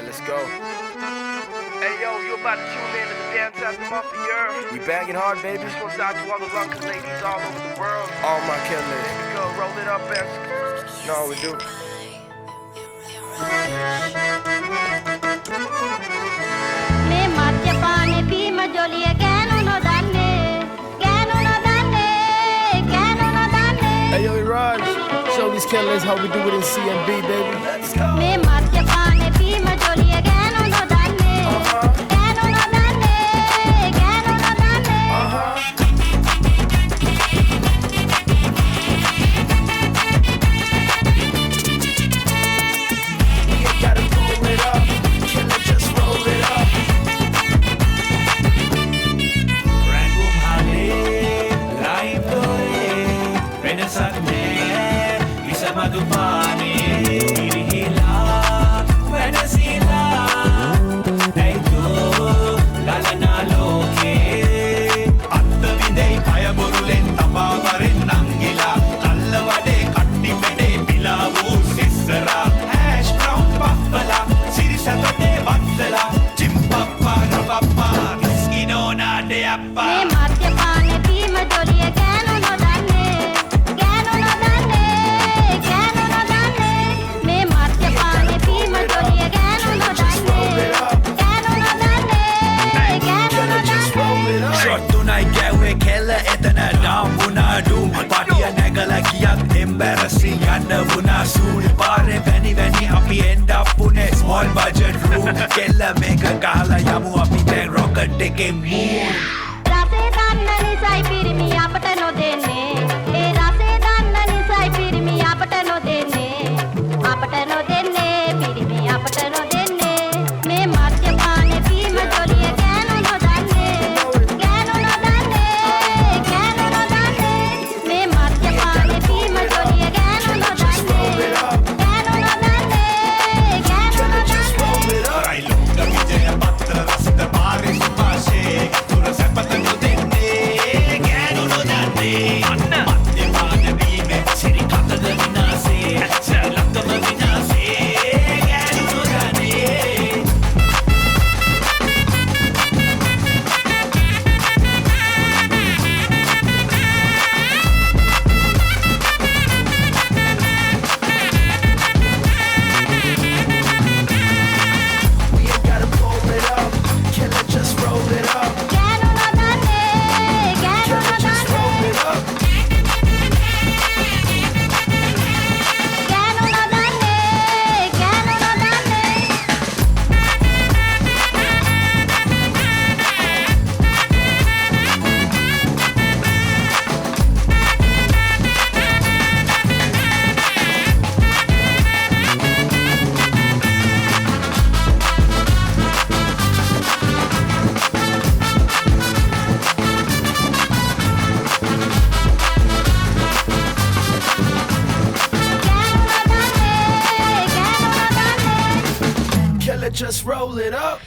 Let's go. Hey yo, you about to tune in to the Dance Anthem of the Year. We banging hard, baby. This one's out to all the London ladies all over the world. All my killers. Here we go, roll it up and No, we do. මේ මද්‍යපානේ බීම ජොලිය ගෑනු නොදන්නේ ගෑනු නොදන්නේ ගෑනු නොදන්නේ Hey, yo, Raj. Show these killers how we do it in CMB, baby. Let's go. මේ මද්‍යපානේ බීම ජොලිය ගෑනු නොදන්නේ ගෑනු නොදන්නේ ගෑනු නොදන්නේ You gotta roll it up. Killer, just roll it up. රැඟුම් හලේ ලයිතොරේ වෙනසක්නේ විසමදු පානේ ඉරිහිලා වෙනසිලා නැයිතෝ ලලනා ලෝකේ අත්තවිදෙයි පයබොරුලෙන් තපාවරෙන් නංගිලා කල්ල වඩේ කට්ටි පෙඩේ පිලා වූ සිස්සරා හැෂ් බ්‍රවුන් පප්පලා සිරිසතොටේ වත්තලා චිම්පප්පා රපප්පා විස්කිනෝනා දෙයප්පා මේ මද්‍යපානේ බීම ජොලිය ගෑනු නොදන්නේ ගෑනු නොදන්නේ ගෑනු නොදන්නේ මේ මද්‍යපානේ බීම ජොලිය ගෑනු නොදන්නේ ගෑනු නොදන්නේ ගෑනු නොදන්නේ ෂොට්තුනයි ගැව්වේ කෙල්ල එතන ඩාම්බුනාඩු පටිය නැගල ගියත් එම්බැරසි යන්න වුණා සූල් පාරේ වැනි අපි end up උනේ small budget room කෙල්ල මේක ගහලා යමු අපි දැන් rocket එකේ moon රසේ දන්න නිසයි පිරිමි අපට නොදෙන්නේ ඒ රසේ දන්න නිසයි පිරිමි අපට නොදෙන්නේ පිරිමි අපට නොදෙන්නේ මේ මද්‍යපානේ බීම ජොලිය ගෑනු නොදන්නේ ගෑනු නොදන්නේ ගෑනු නොදන්නේ මේ මද්‍යපානේ බීම ජොලිය ගෑනු නොදන්නේ ගෑනු නොදන්නේ ගෑනු නොදන්නේ රයිලෝක විජය පත්‍ර රසිත පාරේ සුපාෂේ තුර සැපත නොදෙන්නේ ගෑනු නොදන්නේ මද්‍යපාන බීමේ සිරි කතද විනාසේ ශ්‍රී ලංකම විනාසේ ගෑනු නොදන්නේ You gotta roll it up. Killer, just roll it up. ගෑනු නොදන්නේ ගෑනු Killer, just roll නොදන්නේ it up. ගෑනු නොදන්නේ ගෑනු නොදන්නේ Killer, just roll it up.